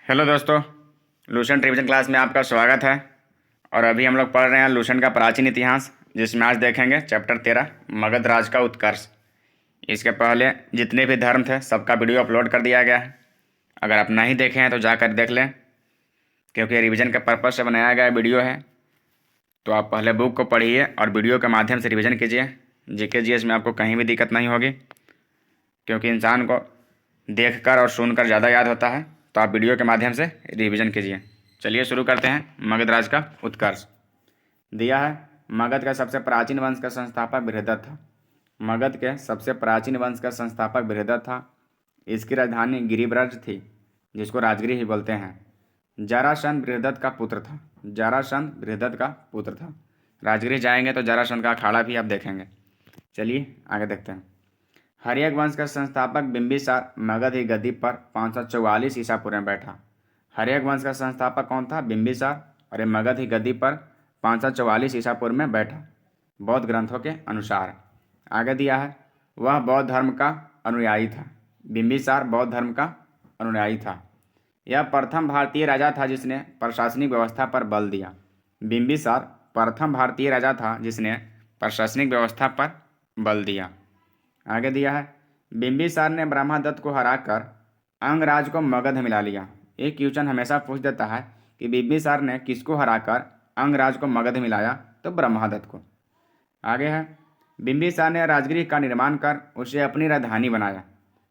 Hello दोस्तों, Lucent revision class में आपका स्वागत है। और अभी हम लोग पढ़ रहे हैं लूसेंट का प्राचीन इतिहास, जिसमें आज देखेंगे चैप्टर 13 मगध राज का उत्कर्ष। इसके पहले जितने भी धर्म थे सबका वीडियो अपलोड कर दिया गया है। अगर आप नहीं देखे हैं तो जाकर देख लें, क्योंकि रिवीजन के पर्पज़ से बनाया गया वीडियो है। तो आप पहले बुक को पढ़िए और वीडियो के माध्यम से रिवीजन कीजिए। जीके जीएस में आपको कहीं भी दिक्कत नहीं होगी, क्योंकि इंसान को देखकर और सुनकर ज़्यादा याद होता है। तो आप वीडियो के माध्यम से रिवीजन कीजिए। चलिए शुरू करते हैं। मगध राज का उत्कर्ष दिया है। मगध का सबसे प्राचीन वंश का संस्थापक बृहद्रथ था। मगध के सबसे प्राचीन वंश का संस्थापक बृहद्रथ था। इसकी राजधानी गिरिब्रज थी, जिसको राजगिरी ही बोलते हैं। जरासंध बृहद्रथ का पुत्र था। जरासंध बृहद्रथ का पुत्र था। राजगिरी जाएंगे तो जरासंध का अखाड़ा भी आप देखेंगे। चलिए आगे देखते हैं। हर्यक वंश का संस्थापक बिंबिसार मगध की गद्दी पर 544 ईसा पूर्व में बैठा। हर्यक वंश का संस्थापक कौन था? बिंबिसार। और ये मगध की गद्दी पर 544 ईसा पूर्व में बैठा, बौद्ध ग्रंथों के अनुसार। आगे दिया है, वह बौद्ध धर्म का अनुयायी था। बिंबिसार बौद्ध धर्म का अनुयायी था। यह प्रथम भारतीय राजा था जिसने प्रशासनिक व्यवस्था पर बल दिया। बिंबिसार प्रथम भारतीय राजा था जिसने प्रशासनिक व्यवस्था पर बल दिया। आगे दिया है, बिंबिसार ने ब्रह्मदत्त को हराकर अंगराज को मगध में मिला लिया। एक क्वेश्चन हमेशा पूछ देता है कि बिंबिसार ने किसको हराकर अंगराज को मगध में मिलाया? तो ब्रह्मदत्त को। आगे है, बिंबिसार ने राजगिरी का निर्माण कर उसे अपनी राजधानी बनाया।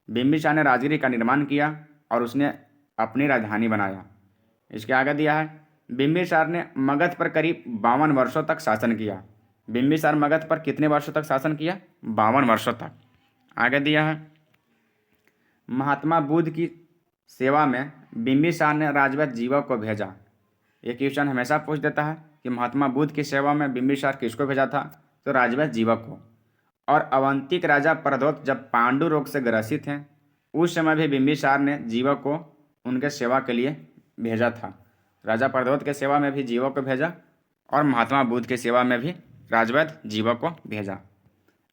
बिंबिसार ने राजगिरी का निर्माण किया और उसने अपनी राजधानी बनाया। इसके आगे दिया है, बिंबिसार ने मगध पर करीब 52 वर्षों तक शासन किया। बिंबिसार मगध पर कितने वर्षों तक शासन किया? 52 वर्षों तक। आगे दिया है, महात्मा बुद्ध की सेवा में बिंबिसार ने राजवैद्य जीवक को भेजा। ये क्वेश्चन हमेशा पूछ देता है कि महात्मा बुद्ध की सेवा में बिंबिसार किसको भेजा था? तो राजवैद्य जीवक को। और अवंतिक राजा प्रद्योत जब पांडु रोग से ग्रसित हैं, उस समय भी बिंबिसार ने जीवक को उनके सेवा के लिए भेजा था। राजा प्रद्योत के सेवा में भी जीवक को भेजा और महात्मा बुद्ध की सेवा में भी राजवैद्य जीवक को भेजा।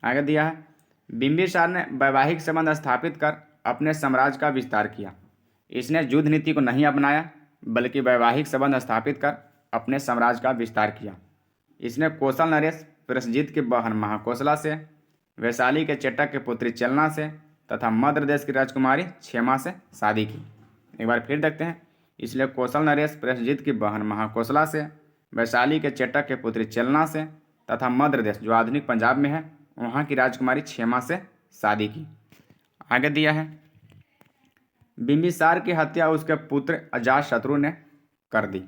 आगे दिया है, बिंबिसार ने वैवाहिक संबंध स्थापित कर अपने साम्राज्य का विस्तार किया। इसने युद्ध नीति को नहीं अपनाया, बल्कि वैवाहिक संबंध स्थापित कर अपने साम्राज्य का विस्तार किया। इसने कौशल नरेश प्रसजित की बहन महाकौशला से, वैशाली के चेटक के पुत्री चलना से तथा मद्र देश की राजकुमारी क्षेमा से शादी की। एक बार फिर देखते हैं। इसलिए कौशल नरेश प्रसजित की बहन महाकौशला से, वैशाली के चेटक के पुत्री चलना से तथा मद्र देश जो आधुनिक पंजाब में है वहाँ की राजकुमारी क्षेमा से शादी की। आगे दिया है, बिंबिसार की हत्या उसके पुत्र अजातशत्रु ने कर दी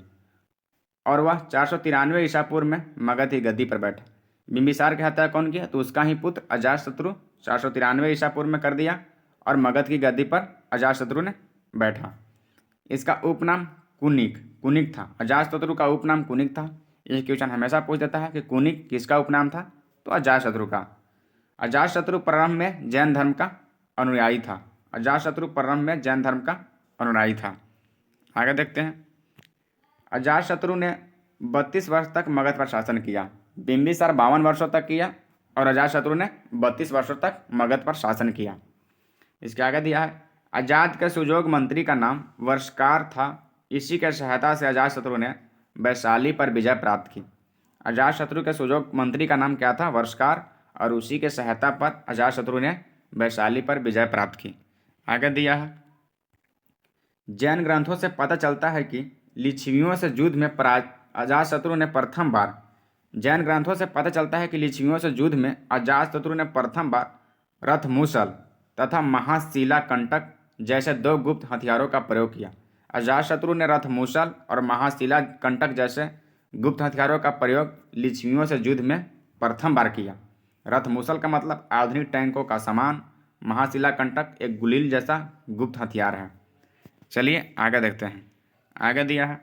और वह 493 ईसा पूर्व में मगध की गद्दी पर बैठा। बिंबिसार की हत्या कौन किया? तो उसका ही पुत्र अजातशत्रु 493 ईसा पूर्व में कर दिया और मगध की गद्दी पर अजातशत्रु ने बैठा। इसका उपनाम कुनिक था। अजातशत्रु का उपनाम कुनिक था। यह क्वेश्चन हमेशा पूछ देता है कि कुनिक किसका उपनाम था? तो अजातशत्रु का। अजातशत्रु प्रारंभ में जैन धर्म का अनुयायी था। अजातशत्रु प्रारंभ में जैन धर्म का अनुयायी था। आगे देखते हैं, अजातशत्रु ने 32 वर्ष तक मगध पर शासन किया। बिंबिसार 52 वर्षों तक किया और अजातशत्रु ने 32 वर्षों तक मगध पर शासन किया। इसके आगे दिया है, अजात के सुजोग मंत्री का नाम वर्षकार था। इसी के सहायता से अजातशत्रु ने वैशाली पर विजय प्राप्त की। अजातशत्रु के सुजोग मंत्री का नाम क्या था? वर्षकार। और उसी के सहायता पर अजातशत्रु ने वैशाली पर विजय प्राप्त की। आगे दिया है, जैन ग्रंथों से पता चलता है कि लिच्छवियों से युद्ध में अजातशत्रु ने प्रथम बार अजातशत्रु ने प्रथम बार रथमूसल तथा महाशिला कंटक जैसे 2 गुप्त हथियारों का प्रयोग किया। अजातशत्रु ने रथमूसल और महाशिला कंटक जैसे गुप्त हथियारों का प्रयोग लिच्छवियों से युद्ध में प्रथम बार किया। रथमूसल का मतलब आधुनिक टैंकों का सामान, महाशिला कंटक एक गुलील जैसा गुप्त हथियार है। चलिए आगे देखते हैं। आगे दिया है,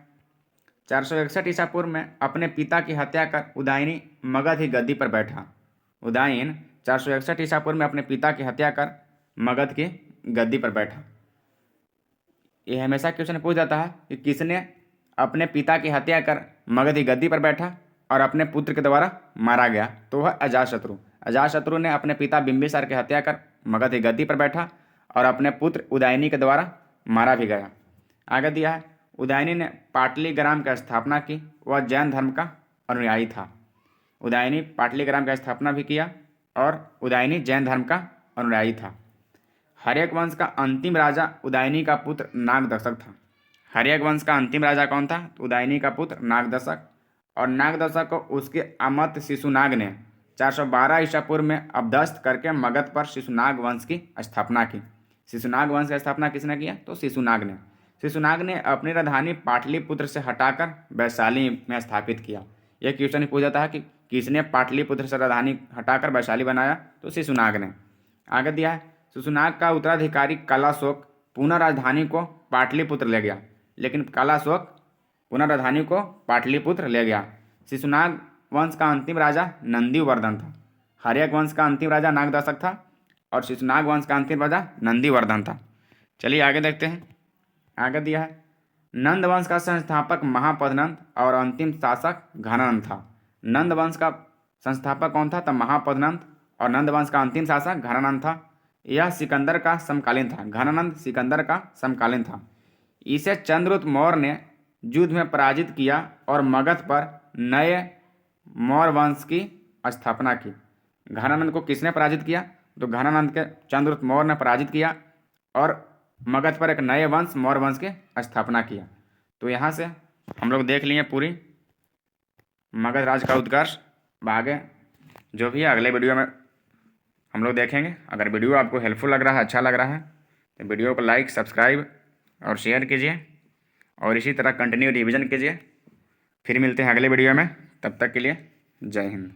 461 ईसा पूर्व में अपने पिता की हत्या कर उदयनी मगध की गद्दी पर बैठा। उदयन 461 ईसा पूर्व में अपने पिता की हत्या कर मगध की गद्दी पर बैठा। यह हमेशा क्वेश्चन पूछ जाता है कि किसने अपने पिता की हत्या कर मगध की गद्दी पर बैठा और अपने पुत्र के द्वारा मारा गया? तो वह अजातशत्रु। अजातशत्रु ने अपने पिता बिंबिसार की हत्या कर मगध की गद्दी पर बैठा और अपने पुत्र उदयनी के द्वारा मारा भी गया। आगे दिया है उदयनी ने पाटलीग्राम की स्थापना की, वह जैन धर्म का अनुयायी था। उदयनी पाटलीग्राम की स्थापना भी किया और उदयनी जैन धर्म का अनुयायी था। हर्यक वंश का अंतिम राजा उदयनी का पुत्र नागदशक था। हर्यक वंश का अंतिम राजा कौन था? उदयनी का पुत्र नागदशक। और नागदशक को उसके अमात्य शिशुनाग ने 412 ईसा पूर्व में अपदस्थ करके मगध पर शिशुनाग वंश की स्थापना की। शिशुनाग वंश की स्थापना किसने किया? तो शिशुनाग ने। शिशुनाग ने अपनी राजधानी पाटलिपुत्र से हटाकर वैशाली में स्थापित किया। यह क्वेश्चन पूछा जाता है कि किसने पाटलिपुत्र से राजधानी हटाकर वैशाली बनाया? तो शिशुनाग ने। आगे दिया है शिशुनाग का उत्तराधिकारी कलाशोक पुनः राजधानी को पाटलिपुत्र ले गया, लेकिन कलाशोक पुनः राजधानी को पाटलिपुत्र ले गया। शिशुनाग वंश का अंतिम राजा नंदीवर्धन था। हर्यक वंश का अंतिम राजा नागदशक था और शिशुनाग वंश का अंतिम राजा नंदीवर्धन था। चलिए आगे देखते हैं। आगे दिया है नंद वंश का संस्थापक महापद्नंद और अंतिम शासक घनानंद था। नंद वंश का संस्थापक कौन था? तो महापद्नंद। और नंद वंश का अंतिम शासक घनानंद था। यह सिकंदर का समकालीन था। घनानंद सिकंदर का समकालीन था। इसे चंद्रगुप्त मौर्य ने युद्ध में पराजित किया और मगध पर नए मौर्य वंश की स्थापना की। घनानंद को किसने पराजित किया? तो घनानंद के चंद्रगुप्त मौर्य ने पराजित किया और मगध पर एक नए वंश मौर्य वंश की स्थापना किया। तो यहाँ से हम लोग देख लिए पूरी मगध राज का उत्कर्ष। आगे जो भी है अगले वीडियो में हम लोग देखेंगे। अगर वीडियो आपको हेल्पफुल लग रहा है, अच्छा लग रहा है, तो वीडियो को लाइक, सब्सक्राइब और शेयर कीजिए और इसी तरह कंटिन्यू रिवीजन कीजिए। फिर मिलते हैं अगले वीडियो में, तब तक के लिए जय हिंद।